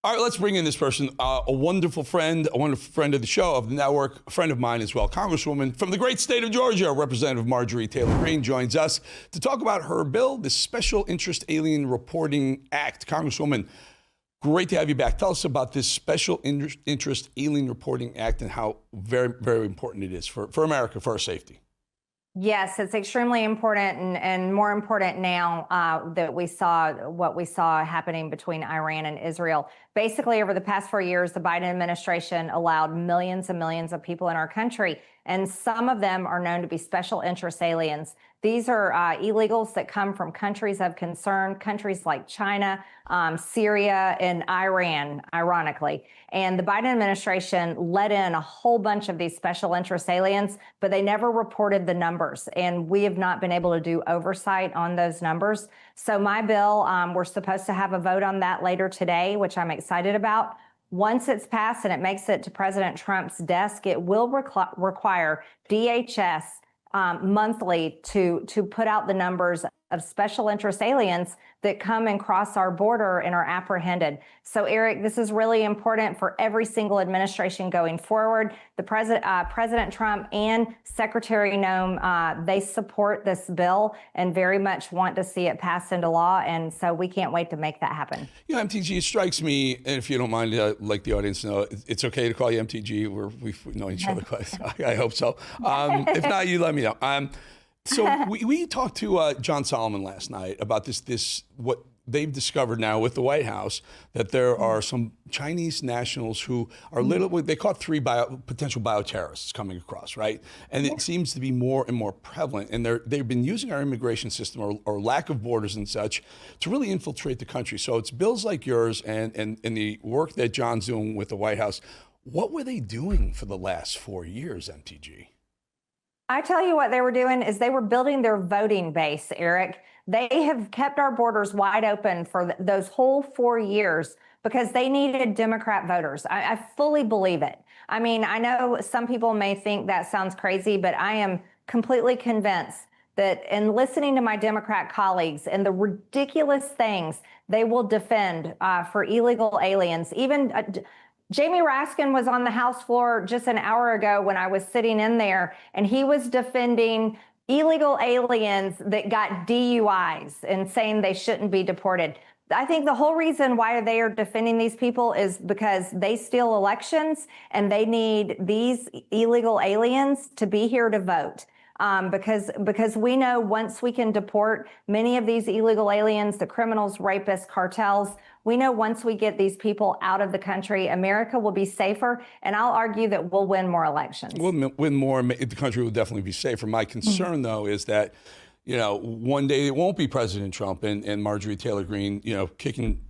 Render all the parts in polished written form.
All right, let's bring in this person, a wonderful friend of the show, of the network, a friend of mine as well, Congresswoman from the great state of Georgia, Representative Marjorie Taylor Greene joins us to talk about her bill, the Special Interest Alien Reporting Act. Congresswoman, great to have you back. Tell us about this Special Interest Alien Reporting Act and how very, very important it is for America, for our safety. Yes, it's extremely important and more important now that we saw what we saw happening between Iran and Israel. Basically, over the past 4 years, the Biden administration allowed millions and millions of people in our country, and some of them are known to be special interest aliens. These are illegals that come from countries of concern, countries like China, Syria, and Iran, ironically. And the Biden administration let in a whole bunch of these special interest aliens, but they never reported the numbers. And we have not been able to do oversight on those numbers. So my bill, we're supposed to have a vote on that later today, which I'm excited about. Once it's passed and it makes it to President Trump's desk, it will require DHS monthly to put out the numbers of special interest aliens that come and cross our border and are apprehended. So, Eric, this is really important for every single administration going forward. The President Trump and Secretary Noem, they support this bill and very much want to see it passed into law. And so we can't wait to make that happen. You know, MTG, it strikes me, and if you don't mind, like the audience know, it's okay to call you MTG. We've known each other quite. I hope so. If not, you let me know. So we talked to John Solomon last night about this what they've discovered now with the White House, that there are some Chinese nationals who are they caught 3 potential bioterrorists coming across, right? And it seems to be more and more prevalent. And they've been using our immigration system or lack of borders and such to really infiltrate the country. So it's bills like yours and the work that John's doing with the White House. What were they doing for the last 4 years, MTG? I tell you what they were doing is they were building their voting base, Eric. They have kept our borders wide open for those whole 4 years because they needed Democrat voters. I fully believe it. I mean, I know some people may think that sounds crazy, but I am completely convinced that in listening to my Democrat colleagues and the ridiculous things they will defend for illegal aliens, even Jamie Raskin was on the House floor just an hour ago when I was sitting in there, and he was defending illegal aliens that got DUIs and saying they shouldn't be deported. I think the whole reason why they are defending these people is because they steal elections and they need these illegal aliens to be here to vote. Because we know once we can deport many of these illegal aliens, the criminals, rapists, cartels, we know once we get these people out of the country, America will be safer, and I'll argue that we'll win more elections. We'll win more. The country will definitely be safer. My concern, though, is that, you know, one day it won't be President Trump and Marjorie Taylor Greene, you know, kicking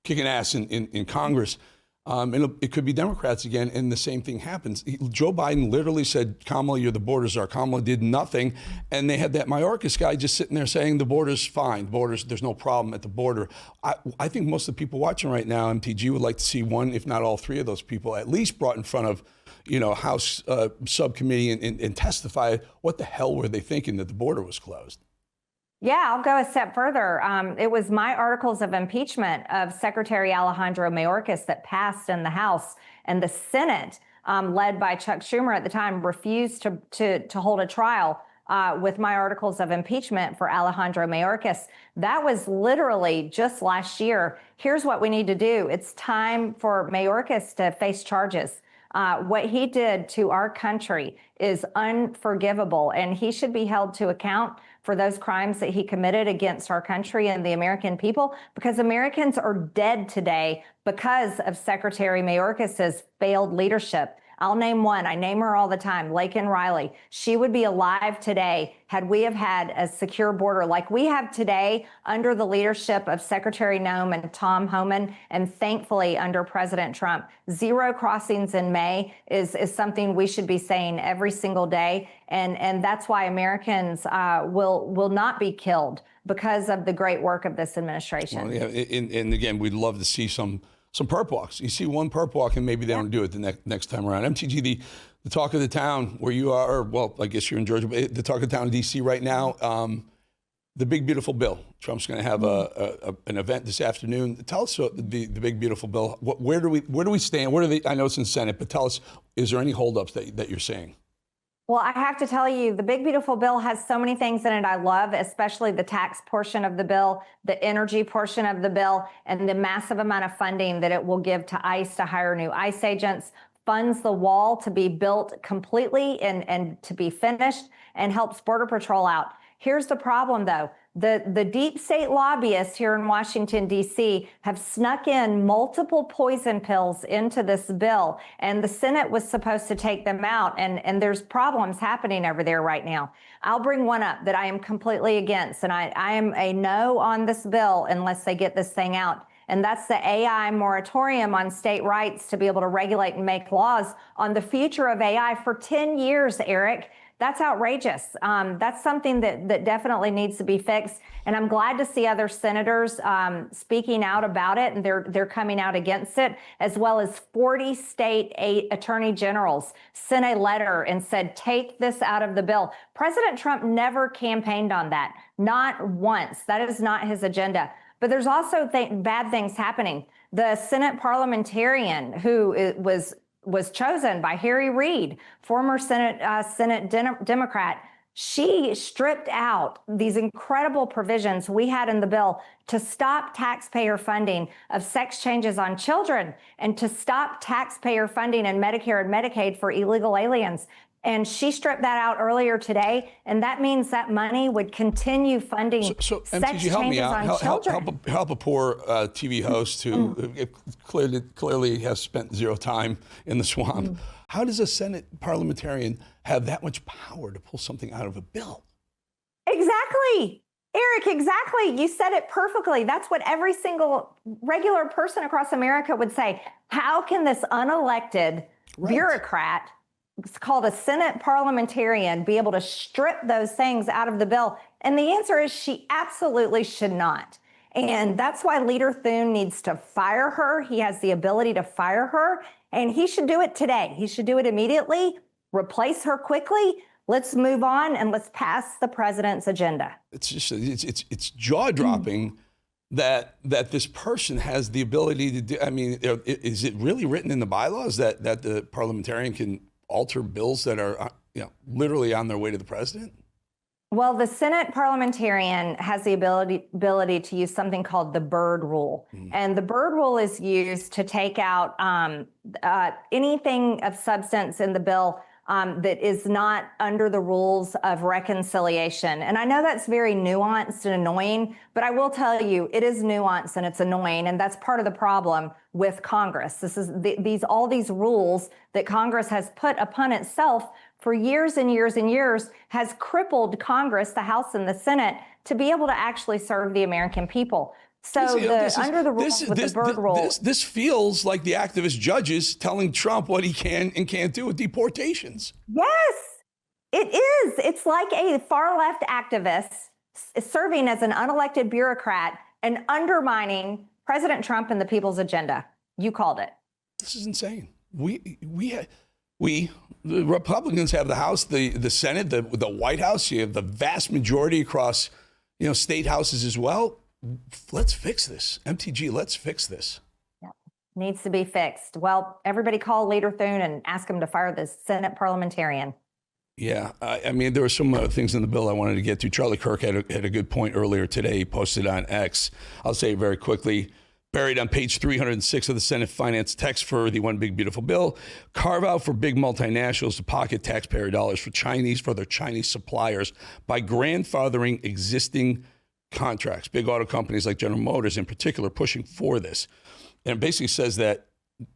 ass in Congress. And it could be Democrats again, and the same thing happens. Joe Biden literally said, Kamala, you're the border czar. Kamala did nothing. And they had that Mayorkas guy just sitting there saying the border's fine. There's no problem at the border. I think most of the people watching right now, MTG, would like to see one, if not all 3 of those people, at least brought in front of, you know, House subcommittee and testify what the hell were they thinking that the border was closed. Yeah, I'll go a step further. It was my articles of impeachment of Secretary Alejandro Mayorkas that passed in the House, and the Senate, led by Chuck Schumer at the time, refused to hold a trial with my articles of impeachment for Alejandro Mayorkas. That was literally just last year. Here's what we need to do. It's time for Mayorkas to face charges. What he did to our country is unforgivable, and he should be held to account for those crimes that he committed against our country and the American people, because Americans are dead today because of Secretary Mayorkas's failed leadership. I'll name one. I name her all the time, Laken Riley. She would be alive today had we have had a secure border like we have today under the leadership of Secretary Noem and Tom Homan, and thankfully under President Trump. 0 crossings in May is something we should be saying every single day, and that's why Americans will not be killed because of the great work of this administration. Well, yeah, and again, we'd love to see some perp walks. You see one perp walk and maybe they don't do it the next time around. MTG, the talk of the town where you are, or, well, I guess you're in Georgia, but the talk of the town in D.C. right now, the big beautiful bill. Trump's going to have an event this afternoon. Tell us the big beautiful bill. Where do we stand? I know it's in Senate, but tell us, is there any holdups that you're seeing? Well, I have to tell you, the big beautiful bill has so many things in it I love, especially the tax portion of the bill, the energy portion of the bill, and the massive amount of funding that it will give to ICE to hire new ICE agents, funds the wall to be built completely and to be finished, and helps Border Patrol out. Here's the problem, though. The deep state lobbyists here in Washington, D.C. have snuck in multiple poison pills into this bill, and the Senate was supposed to take them out, and there's problems happening over there right now. I'll bring one up that I am completely against, and I am a no on this bill unless they get this thing out. And that's the AI moratorium on state rights to be able to regulate and make laws on the future of AI for 10 years, Eric. That's outrageous. That's something that definitely needs to be fixed. And I'm glad to see other senators speaking out about it, and they're coming out against it, as well as 40 state attorney generals sent a letter and said, take this out of the bill. President Trump never campaigned on that, not once. That is not his agenda. But there's also bad things happening. The Senate parliamentarian who was chosen by Harry Reid, former Senate Democrat, she stripped out these incredible provisions we had in the bill to stop taxpayer funding of sex changes on children and to stop taxpayer funding in Medicare and Medicaid for illegal aliens. And she stripped that out earlier today, and that means that money would continue funding so sex MTG, help me changes out. on children. Help a poor TV host who clearly has spent zero time in the swamp. How does a Senate parliamentarian have that much power to pull something out of a bill? Exactly. Eric, exactly. You said it perfectly. That's what every single regular person across America would say. How can this unelected bureaucrat, it's called a Senate parliamentarian, be able to strip those things out of the bill? And the answer is she absolutely should not. And that's why Leader Thune needs to fire her. He has the ability to fire her, and he should do it today. He should do it immediately, replace her quickly. Let's move on and let's pass the president's agenda. It's just it's jaw-dropping that this person has the ability to do. I mean, is it really written in the bylaws that the parliamentarian can alter bills that are literally on their way to the president? Well, the Senate parliamentarian has the ability to use something called the Byrd Rule. And the Byrd Rule is used to take out anything of substance in the bill that is not under the rules of reconciliation. And I know that's very nuanced and annoying, but I will tell you, it is nuanced and it's annoying, and that's part of the problem with Congress. This is all these rules that Congress has put upon itself for years and years and years has crippled Congress, the House and the Senate, to be able to actually serve the American people. So under the rules with the Byrd Rule. This feels like the activist judges telling Trump what he can and can't do with deportations. Yes, it is. It's like a far left activist serving as an unelected bureaucrat and undermining President Trump and the people's agenda. You called it. This is insane. The Republicans have the House, the Senate, the White House. You have the vast majority across, state houses as well. Let's fix this. MTG, let's fix this. Yep. Needs to be fixed. Well, everybody call Leader Thune and ask him to fire the Senate parliamentarian. Yeah, I mean, there were some things in the bill I wanted to get to. Charlie Kirk had a good point earlier today. He posted on X. I'll say it very quickly. Buried on page 306 of the Senate Finance text for the One Big Beautiful Bill, carve out for big multinationals to pocket taxpayer dollars for their Chinese suppliers by grandfathering existing contracts. Big auto companies like General Motors in particular pushing for this. And it basically says that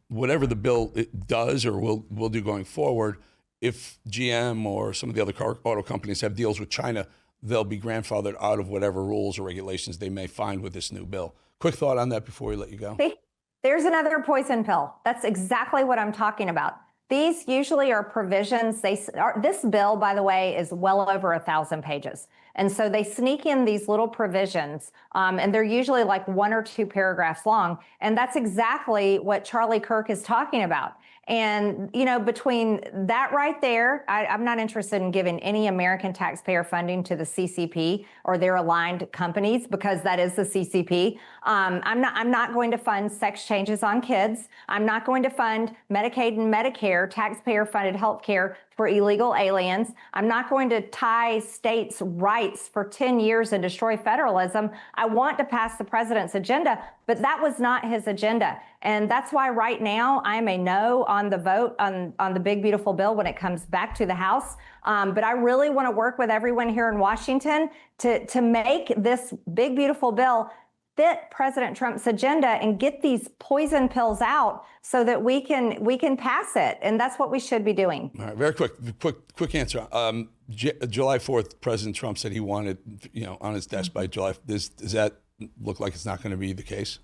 whatever the bill does or will do going forward, if GM or some of the other auto companies have deals with China, they'll be grandfathered out of whatever rules or regulations they may find with this new bill. Quick thought on that before we let you go. See, there's another poison pill. That's exactly what I'm talking about. These usually are provisions. This bill, by the way, is well over 1,000 pages. And so they sneak in these little provisions, and they're usually like 1 or 2 paragraphs long. And that's exactly what Charlie Kirk is talking about. And, you know, between that right there, I'm not interested in giving any American taxpayer funding to the CCP or their aligned companies, because that is the CCP. I'm not going to fund sex changes on kids. I'm not going to fund Medicaid and Medicare, taxpayer-funded health care for illegal aliens. I'm not going to tie states' rights for 10 years and destroy federalism. I want to pass the president's agenda, but that was not his agenda. And that's why right now I'm a no on the vote on the big, beautiful bill when it comes back to the House. But I really want to work with everyone here in Washington to make this big, beautiful bill fit President Trump's agenda and get these poison pills out so that we can pass it. And that's what we should be doing. All right, very quick answer. July 4th, President Trump said he wanted, you know, on his desk by July. Does that look like it's not going to be the case?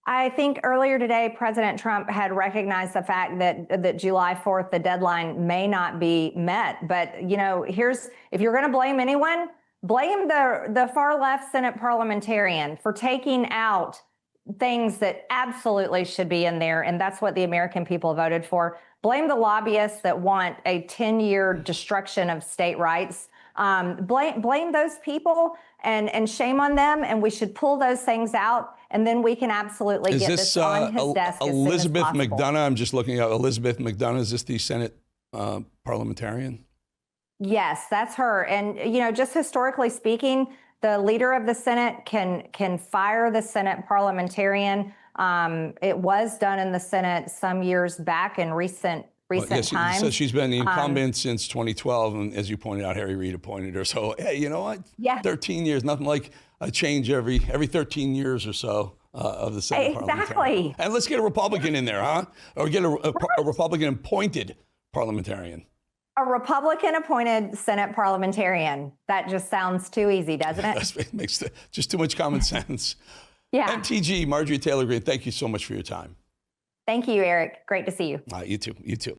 I think earlier today, President Trump had recognized the fact that July 4th, the deadline may not be met. But, you know, if you're going to blame anyone, blame the far left Senate parliamentarian for taking out things that absolutely should be in there. And that's what the American people voted for. Blame the lobbyists that want a 10-year destruction of state rights. Blame those people and shame on them. And we should pull those things out. And then we can absolutely get this on his desk as soon as Elizabeth possible. McDonough, I'm just looking at Elizabeth McDonough. Is this the Senate parliamentarian? Yes, that's her. And, you know, just historically speaking, the leader of the Senate can fire the Senate parliamentarian. It was done in the Senate some years back in recent times. So she's been the incumbent since 2012. And as you pointed out, Harry Reid appointed her. So, hey, you know what? Yeah. 13 years, nothing like a change every 13 years or so of the Senate parliamentarian. And let's get a Republican in there, huh? Or get a Republican appointed parliamentarian. A Republican-appointed Senate parliamentarian. That just sounds too easy, doesn't it? It makes just too much common sense. Yeah. MTG, Marjorie Taylor Greene, thank you so much for your time. Thank you, Eric. Great to see you. You too. You too.